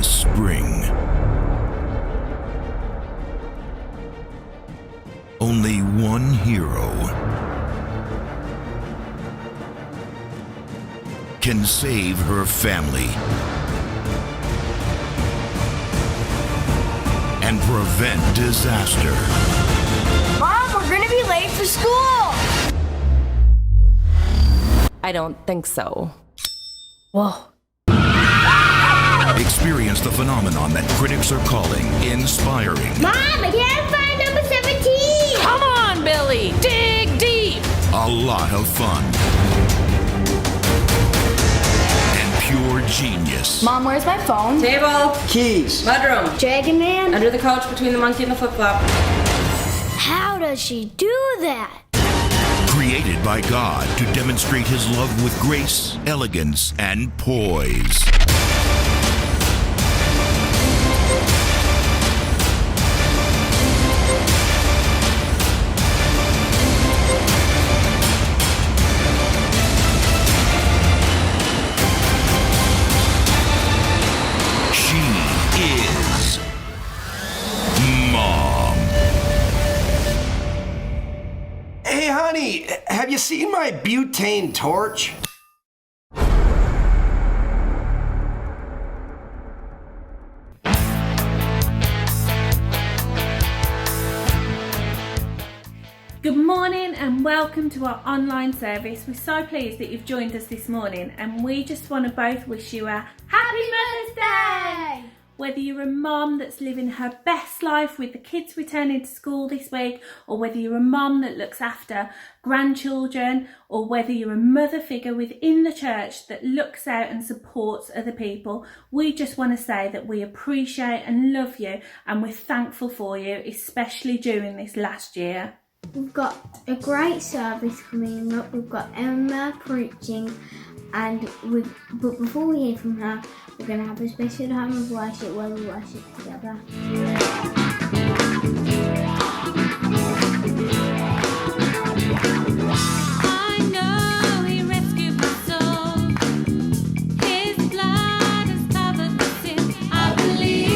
this spring. Only one hero can save her family and prevent disaster. Mom, we're gonna be late for school! I don't think so. Whoa. Experience the phenomenon that critics are calling inspiring. Mom, I can't find number 17! Come on, Billy! Dig deep! A lot of fun. And pure genius. Mom, where's my phone? Table. Keys. Mudroom. Dragon Man? Under the couch between the monkey and the flip-flop. How does she do that? Created by God to demonstrate his love with grace, elegance, and poise. She is Mom. Hey, honey, have you seen my butane torch? Good morning and welcome to our online service. We're so pleased that you've joined us this morning, and we just want to both wish you a Happy Mother's Day! Whether you're a mum that's living her best life with the kids returning to school this week, or whether you're a mum that looks after grandchildren, or whether you're a mother figure within the church that looks out and supports other people, we just want to say that we appreciate and love you, and we're thankful for you, especially during this last year. We've got a great service coming up. We've got Emma preaching, but before we hear from her, we're going to have a special time of worship where we worship together. I believe.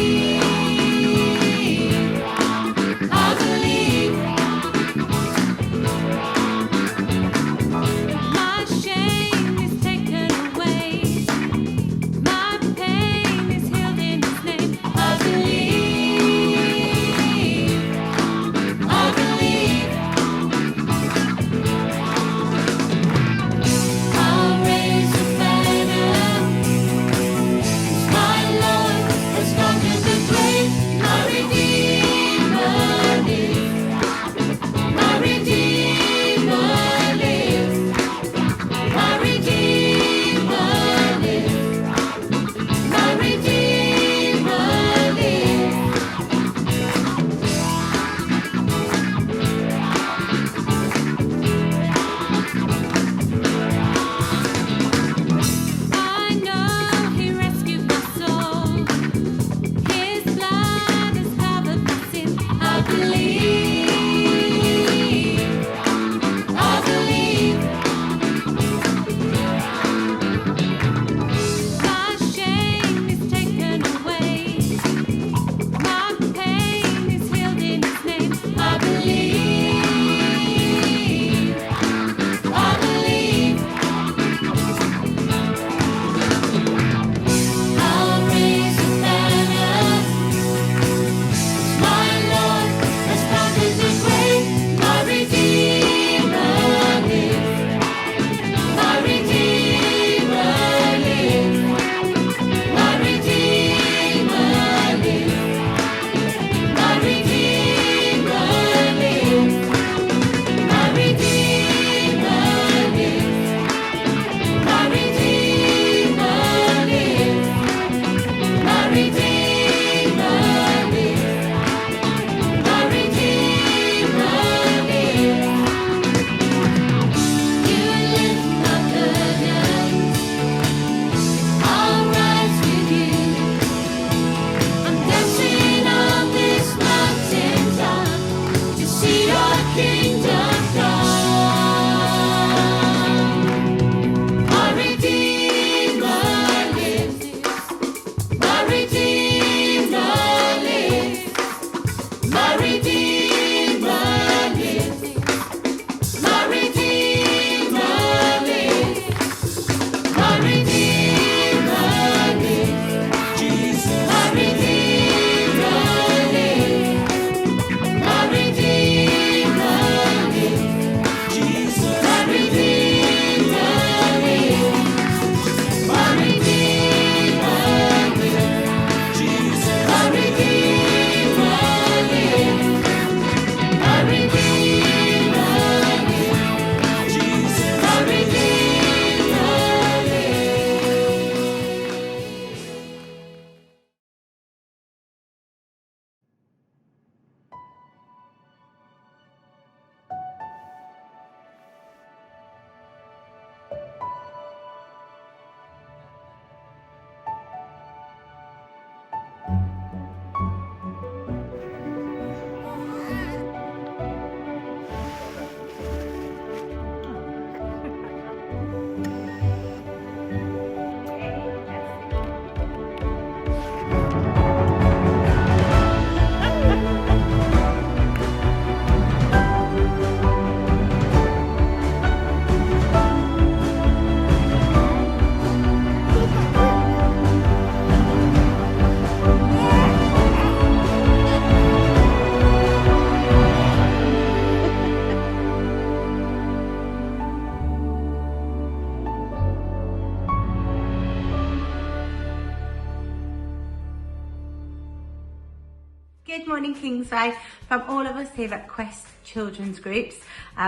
Good morning, Kingsway. From all of us here at Quest Children's Groups,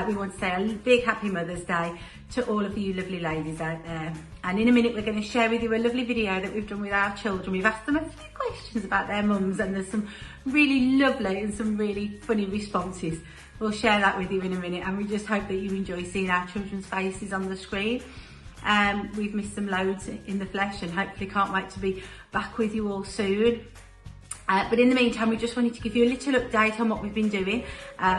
we want to say a big happy Mother's Day to all of you lovely ladies out there. And in a minute, we're going to share with you a lovely video that we've done with our children. We've asked them a few questions about their mums, and there's some really lovely and some really funny responses. We'll share that with you in a minute, and we just hope that you enjoy seeing our children's faces on the screen. We've missed them loads in the flesh, and hopefully can't wait to be back with you all soon. But in the meantime, we just wanted to give you a little update on what we've been doing.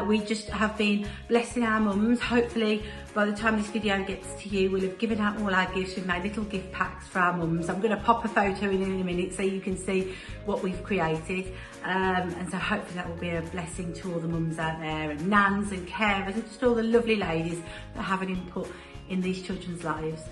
We just have been blessing our mums. Hopefully, by the time this video gets to you, we'll have given out all our gifts. We've made little gift packs for our mums. I'm going to pop a photo in a minute so you can see what we've created. And so hopefully that will be a blessing to all the mums out there, and nans and carers, and just all the lovely ladies that have an input in these children's lives.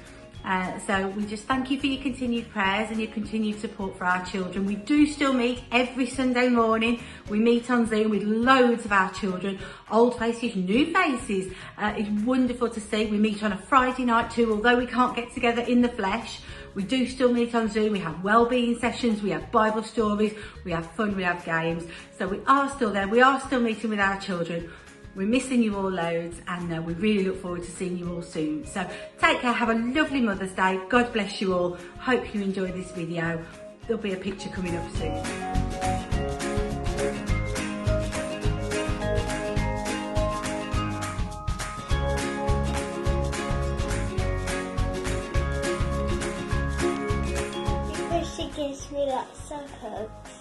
So we just thank you for your continued prayers and your continued support for our children. We do still meet every Sunday morning. We meet on Zoom with loads of our children, old faces, new faces. It's wonderful to see. We meet on a Friday night too, although we can't get together in the flesh. We do still meet on Zoom. We have wellbeing sessions, we have Bible stories, we have fun, we have games. So we are still there. We are still meeting with our children. We're missing you all loads, and we really look forward to seeing you all soon. So take care, have a lovely Mother's Day. God bless you all. Hope you enjoy this video. There'll be a picture coming up soon. Because she gives me lots of hugs.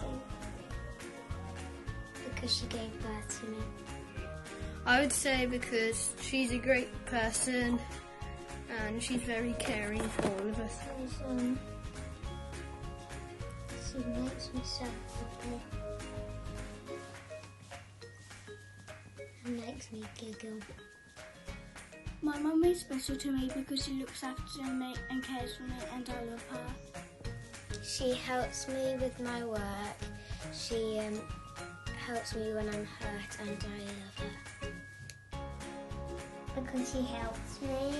Because she gave birth to me. I would say because she's a great person and she's very caring for all of us. She makes me so happy. And makes me giggle. My mum is special to me because she looks after me and cares for me, and I love her. She helps me with my work. She helps me when I'm hurt, and I love her. Because she helps me.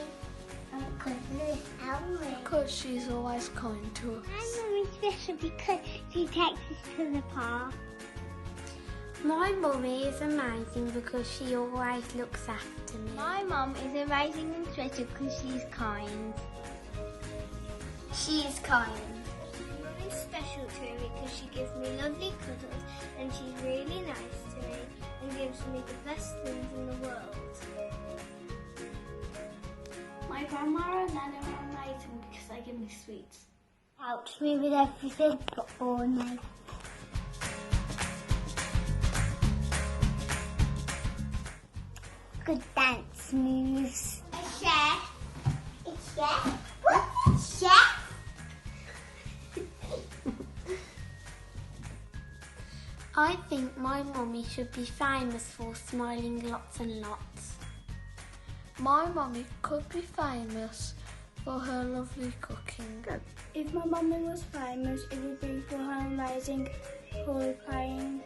Because she helps me. Because she's always kind to us. My mum is special because she takes us to the park. My mummy is amazing because she always looks after me. My mum is amazing and special because she's kind. She is kind. My mum is special to me because she gives me lovely cuddles, and she's really nice to me and gives me the best things in the world. My grandma and nana are amazing because they give me sweets. Helps me with everything but all me. Good dance moves. A chef. A chef? What's a chef? I think my mummy should be famous for smiling lots and lots. My mummy could be famous for her lovely cooking. If my mummy was famous, it would be for her amazing ball playing.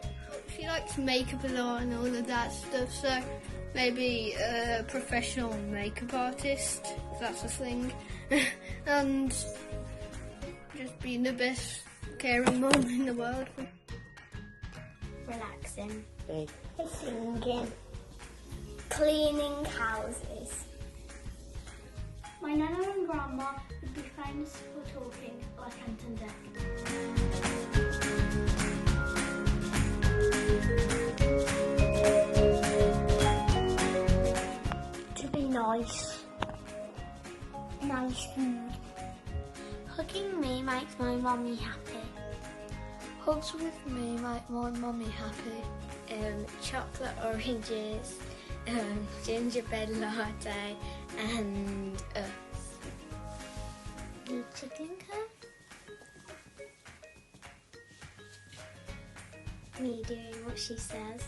She likes makeup a lot and all of that stuff, so maybe a professional makeup artist, if that's a thing. And just being the best caring mum in the world. Relaxing. Singing. Cleaning houses. My nana and grandma would be famous for talking like Ant and Dec. To be nice. Nice food. Hugging me makes my mummy happy. Hugs with me make my mummy happy. Chocolate oranges. Gingerbread latte and us. You tickling her? Me doing what she says.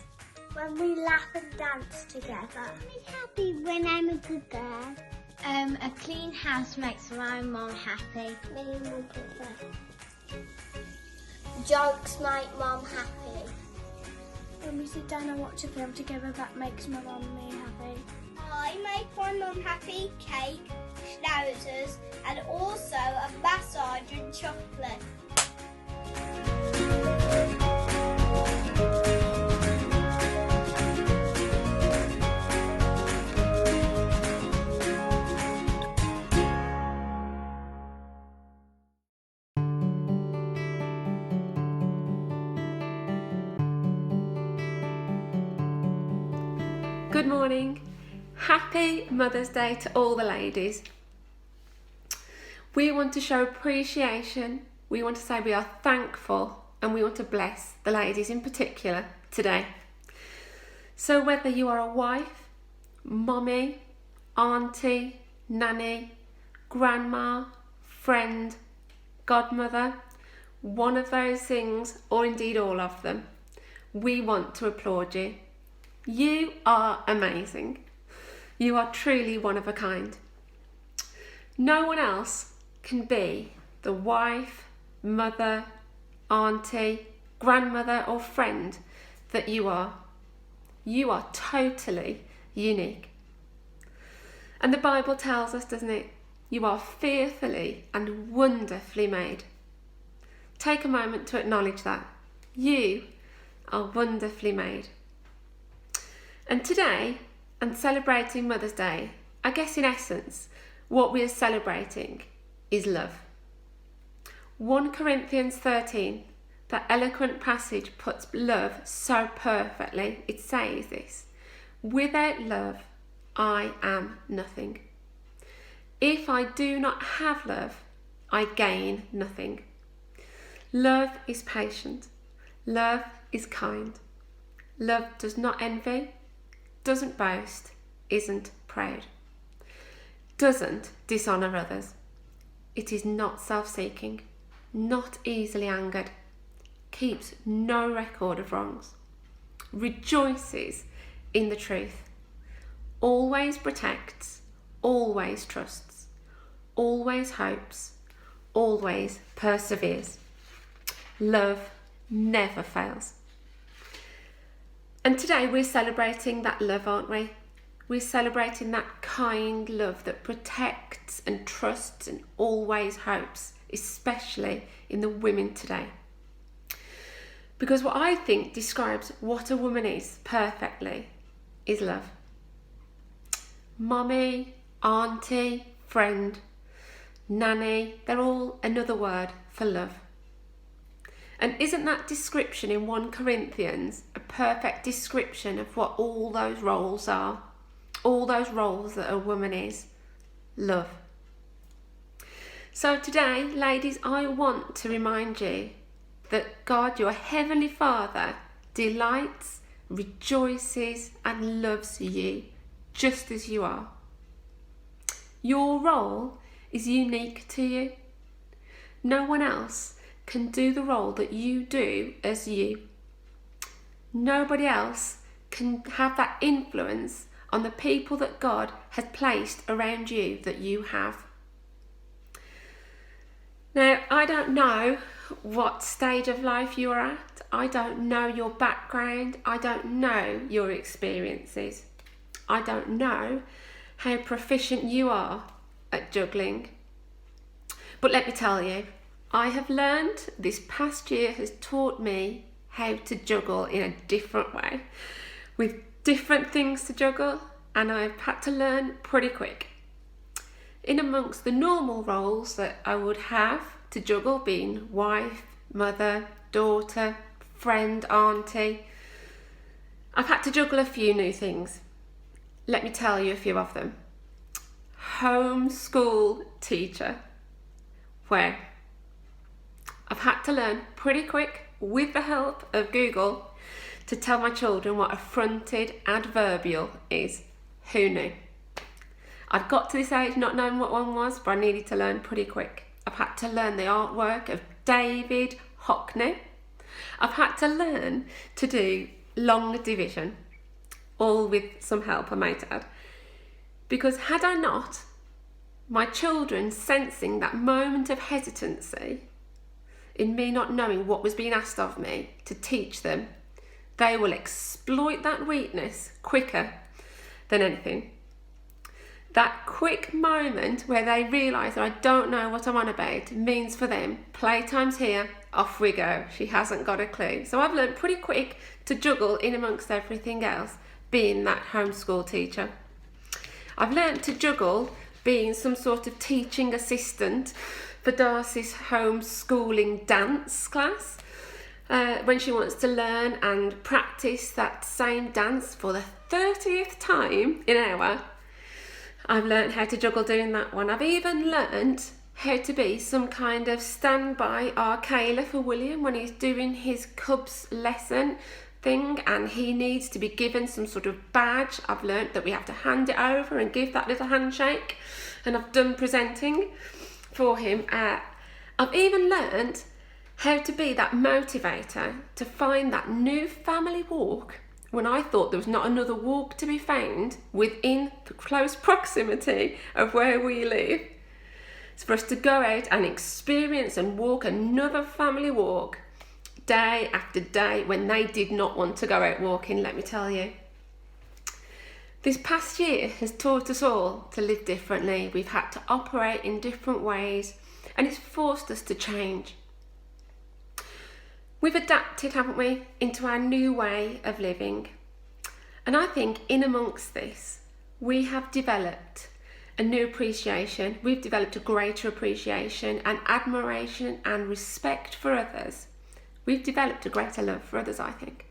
When we laugh and dance together. I'm happy when I'm a good girl. A clean house makes my mum happy. Me and my brother. Jokes make mum happy. When we sit down and watch a film together, that makes my mum and me happy. I make my mum happy, cake, schnauzers, and also a massage and chocolate. Good morning. Happy Mother's Day to all the ladies. We want to show appreciation, we want to say we are thankful, and we want to bless the ladies in particular today. So whether you are a wife, mommy, auntie, nanny, grandma, friend, godmother, one of those things, or indeed all of them, we want to applaud you. You are amazing. You are truly one of a kind. No one else can be the wife, mother, auntie, grandmother or friend that you are. You are totally unique. And the Bible tells us, doesn't it? You are fearfully and wonderfully made. Take a moment to acknowledge that. You are wonderfully made. And today, and celebrating Mother's Day, I guess in essence, what we are celebrating is love. 1 Corinthians 13, that eloquent passage puts love so perfectly. It says this: without love, I am nothing. If I do not have love, I gain nothing. Love is patient. Love is kind. Love does not envy, doesn't boast, isn't proud, doesn't dishonour others. It is not self-seeking, not easily angered, keeps no record of wrongs, rejoices in the truth, always protects, always trusts, always hopes, always perseveres. Love never fails. And today we're celebrating that love, aren't we? We're celebrating that kind love that protects and trusts and always hopes, especially in the women today. Because what I think describes what a woman is perfectly is love. Mommy, auntie, friend, nanny, they're all another word for love. And isn't that description in 1 Corinthians a perfect description of what all those roles are? All those roles that a woman is. Love. So today, ladies, I want to remind you that God, your Heavenly Father, delights, rejoices and loves you just as you are. Your role is unique to you. No one else can do the role that you do as you. Nobody else can have that influence on the people that God has placed around you that you have. Now, I don't know what stage of life you are at. I don't know your background. I don't know your experiences. I don't know how proficient you are at juggling. But let me tell you, I have learned, this past year has taught me how to juggle in a different way, with different things to juggle, and I've had to learn pretty quick. In amongst the normal roles that I would have to juggle, being wife, mother, daughter, friend, auntie, I've had to juggle a few new things. Let me tell you a few of them. Homeschool teacher, where I've had to learn pretty quick, with the help of Google, to tell my children what a fronted adverbial is. Who knew? I'd got to this age not knowing what one was, but I needed to learn pretty quick. I've had to learn the artwork of David Hockney. I've had to learn to do long division, all with some help, I might add. Because had I not, my children sensing that moment of hesitancy in me not knowing what was being asked of me to teach them, they will exploit that weakness quicker than anything. That quick moment where they realise that I don't know what I'm on about means for them, playtime's here, off we go. She hasn't got a clue. So I've learned pretty quick to juggle in amongst everything else, being that homeschool teacher. I've learned to juggle being some sort of teaching assistant for Darcy's homeschooling dance class. when she wants to learn and practice that same dance for the 30th time in an hour. I've learned how to juggle doing that one. I've even learned how to be some kind of standby Arcala for William when he's doing his Cubs lesson thing and he needs to be given some sort of badge. I've learned that we have to hand it over and give that little handshake, and I've done presenting for him. I've even learned how to be that motivator to find that new family walk when I thought there was not another walk to be found within the close proximity of where we live. It's for us to go out and experience and walk another family walk day after day when they did not want to go out walking, let me tell you. This past year has taught us all to live differently. We've had to operate in different ways and it's forced us to change. We've adapted, haven't we, into our new way of living. And I think in amongst this, we have developed a new appreciation. We've developed a greater appreciation and admiration and respect for others. We've developed a greater love for others, I think.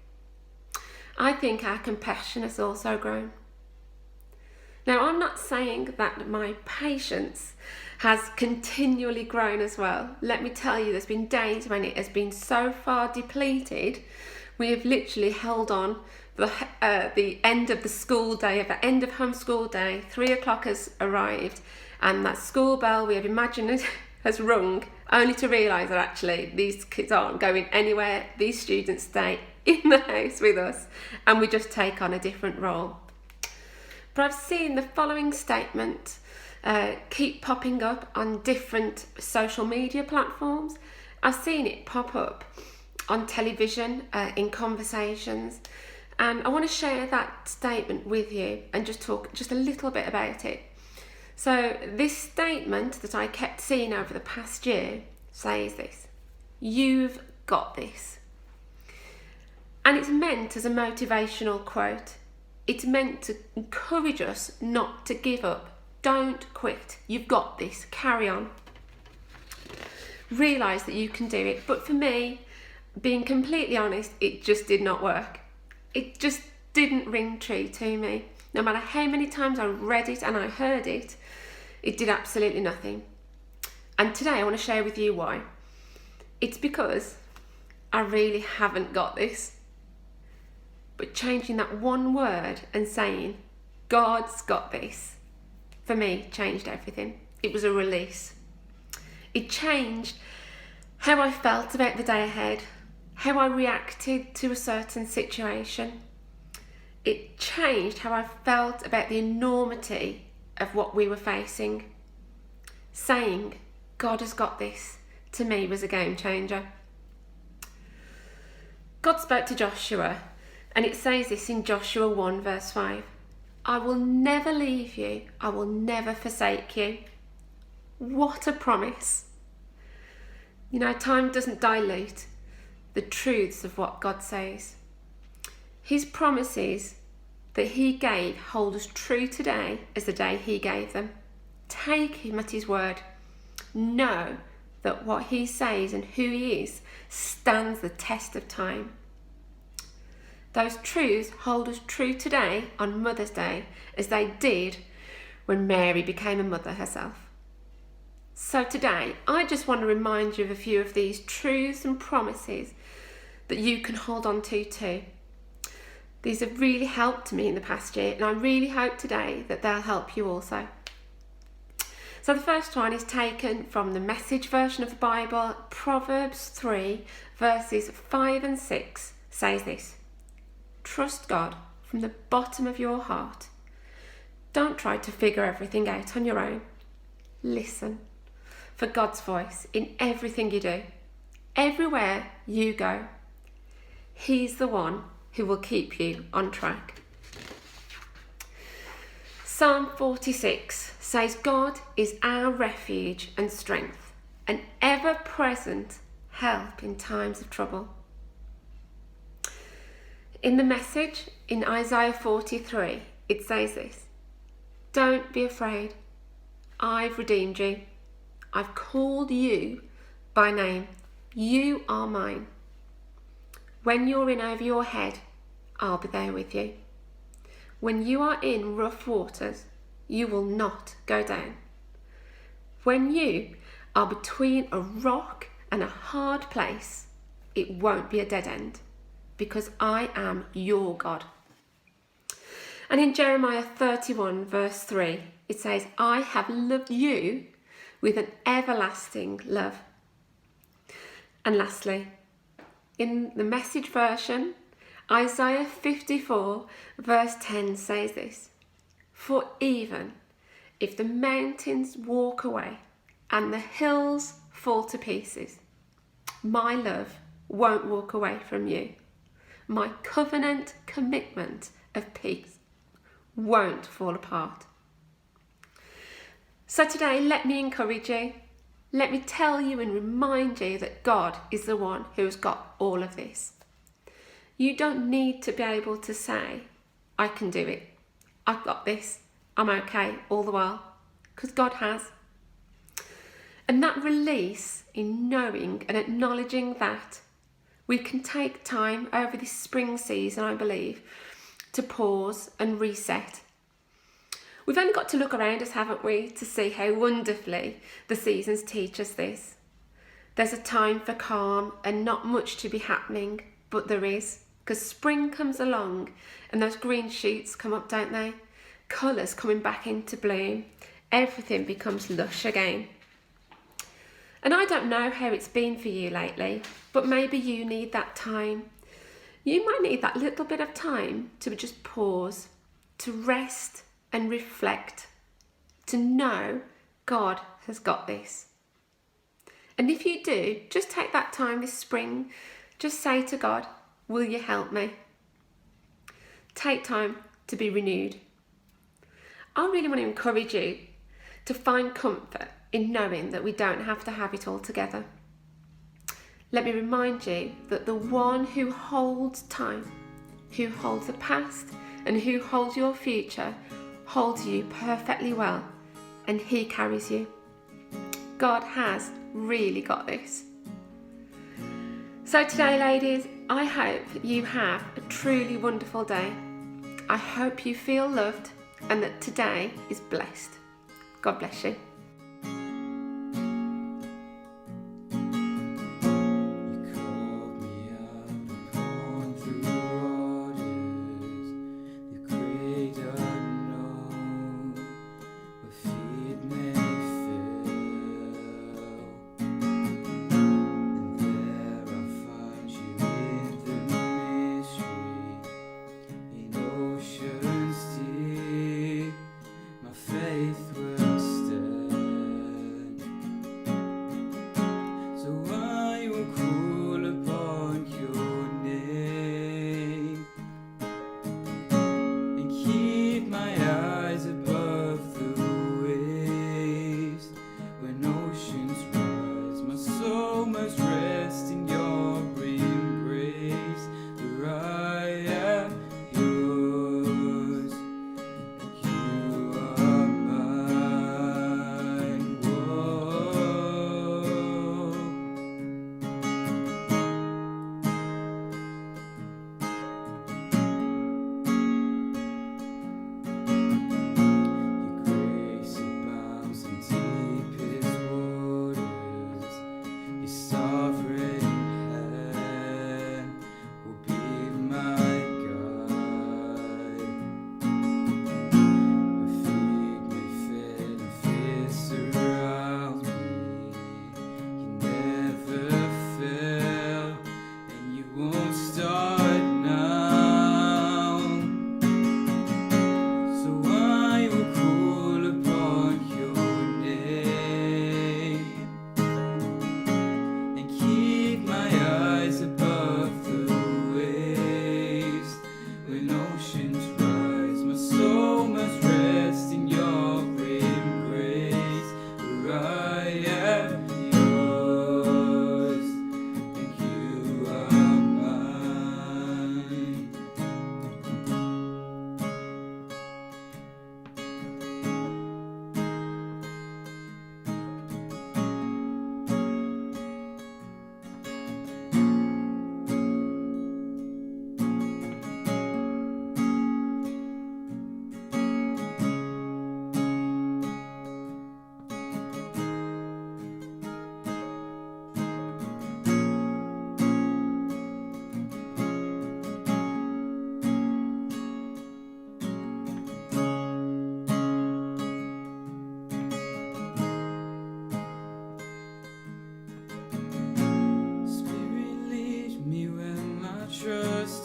I think our compassion has also grown. Now, I'm not saying that my patience has continually grown as well. Let me tell you, there's been days when it has been so far depleted, we have literally held on the end of the school day, at the end of homeschool day, 3 o'clock has arrived, and that school bell we have imagined has rung, only to realise that actually these kids aren't going anywhere. These students stay in the house with us, and we just take on a different role. But I've seen the following statement keep popping up on different social media platforms. I've seen it pop up on television, in conversations, and I want to share that statement with you and just talk just a little bit about it. So this statement that I kept seeing over the past year says this: "You've got this." And it's meant as a motivational quote. It's meant to encourage us not to give up. Don't quit. You've got this. Carry on. Realise that you can do it. But for me, being completely honest, it just did not work. It just didn't ring true to me. No matter how many times I read it and I heard it, it did absolutely nothing. And today I want to share with you why. It's because I really haven't got this. But changing that one word and saying, God's got this, for me, changed everything. It was a release. It changed how I felt about the day ahead, how I reacted to a certain situation. It changed how I felt about the enormity of what we were facing. Saying, God has got this, to me was a game changer. God spoke to Joshua, and it says this in Joshua 1 verse 5. I will never leave you. I will never forsake you. What a promise. You know, time doesn't dilute the truths of what God says. His promises that he gave hold as true today as the day he gave them. Take him at his word. Know that what he says and who he is stands the test of time. Those truths hold as true today on Mother's Day as they did when Mary became a mother herself. So today, I just want to remind you of a few of these truths and promises that you can hold on to too. These have really helped me in the past year, and I really hope today that they'll help you also. So the first one is taken from the Message version of the Bible. Proverbs 3 verses 5 and 6 says this: trust God from the bottom of your heart. Don't try to figure everything out on your own. Listen for God's voice in everything you do. Everywhere you go, He's the one who will keep you on track. Psalm 46 says, God is our refuge and strength, an ever-present help in times of trouble. In the Message, in Isaiah 43, it says this: don't be afraid. I've redeemed you. I've called you by name. You are mine. When you're in over your head, I'll be there with you. When you are in rough waters, you will not go down. When you are between a rock and a hard place, it won't be a dead end, because I am your God. And in Jeremiah 31 verse 3, it says, I have loved you with an everlasting love. And lastly, in the Message version, Isaiah 54 verse 10 says this, for even if the mountains walk away and the hills fall to pieces, my love won't walk away from you. My covenant commitment of peace won't fall apart. So today, let me encourage you. Let me tell you and remind you that God is the one who has got all of this. You don't need to be able to say, I can do it. I've got this. I'm okay all the while. Because God has. And that release in knowing and acknowledging that, we can take time over this spring season, I believe, to pause and reset. We've only got to look around us, haven't we, to see how wonderfully the seasons teach us this. There's a time for calm and not much to be happening, but there is, because spring comes along and those green shoots come up, don't they? Colours coming back into bloom. Everything becomes lush again. And I don't know how it's been for you lately, but maybe you need that time. You might need that little bit of time to just pause, to rest and reflect, to know God has got this. And if you do, just take that time this spring, just say to God, will you help me? Take time to be renewed. I really want to encourage you to find comfort in knowing that we don't have to have it all together. Let me remind you that the one who holds time, who holds the past, and who holds your future, holds you perfectly well, and he carries you. God has really got this. So today, ladies, I hope you have a truly wonderful day. I hope you feel loved and that today is blessed. God bless you. Faith will stand.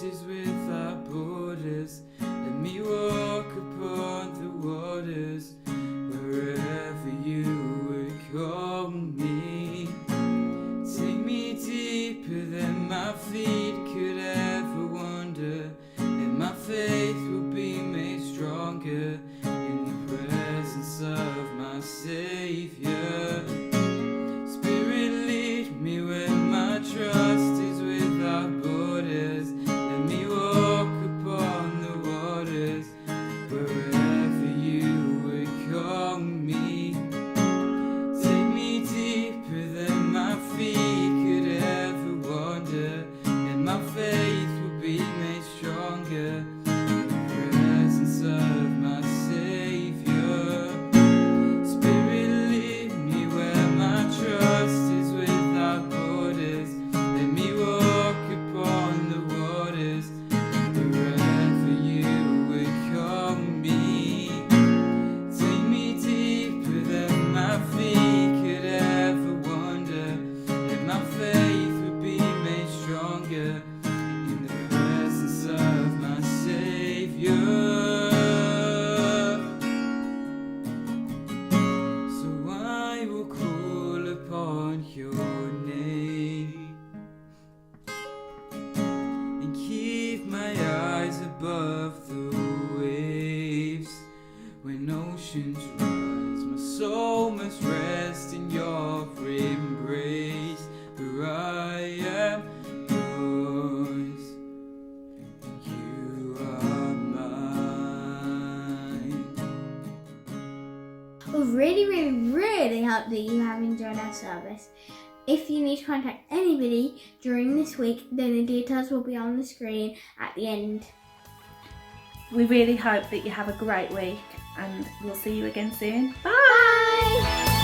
is without borders. Let me walk upon the waters, wherever you would call me. Take me deeper than my feet could ever wander, and my faith will be made stronger in the presence of my Savior. Spirit, lead me where my trust is without borders. Let me walk upon the waters, wherever you would call me. Take me deeper than my feet could ever wander, and my faith will be made stronger in the presence of my Savior. Spirit, lead me where my trust is without borders. Let me walk upon the waters, wherever you would call me. Take me deeper than my feet could ever wander, and my faith would be made stronger in the presence of my Savior. So I will call upon your name and keep my eyes above the waves. When oceans rise, my soul must rest in your embrace. For I am yours, and you are mine. We really hope that you have enjoyed our service. If you need to contact anybody during this week, then the details will be on the screen at the end. We really hope that you have a great week, and we'll see you again soon. Bye! Bye!